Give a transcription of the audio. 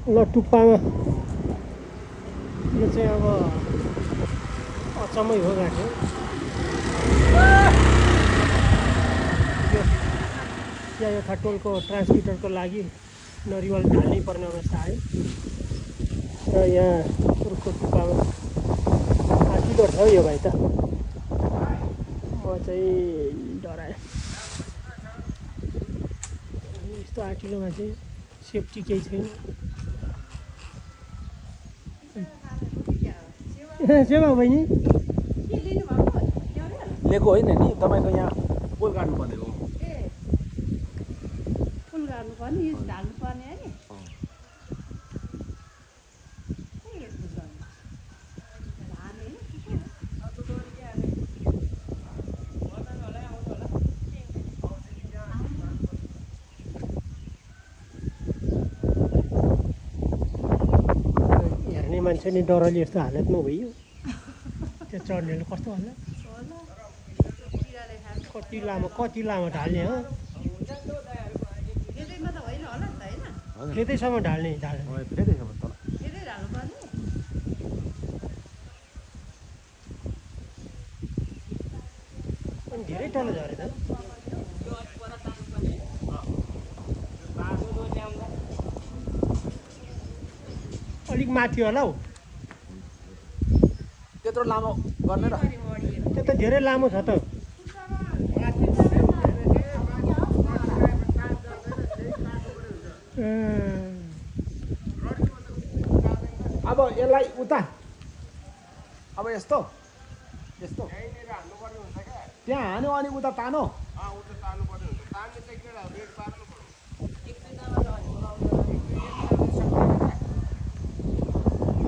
ल टुप्पामा यो चाहिँ अब अचम्मै हो गाँठो यो यथा टोलको ट्रान्समिटरको लागि नरिवल ढाल्नै पर्ने अवस्था आयो र यहाँ रुखको टुप्पामा आँटिलो छ यो भाइ त म चाहिँ डराएँ यस्तो आँटिलोमा चाहिँ सेफ्टी केही छैन सेवा बहिनी लिएको होइन नि तपाईँको यहाँ पोल काट्नु पर्ने हो हेर्ने मान्छे नि डरले यस्तो हालतमा भयो त्यो चढ्नेले कस्तो होला कति लामो ढाल्ने हो त्यतैसम्म ढाल्ने अनि धेरै तल झरे त अलिक माथि होला हौ त्यत्रो लामो गर्ने र त्यो त धेरै लामो छ त अब यसलाई उता अब यस्तो त्यहाँ हान्यो अनि उता तानो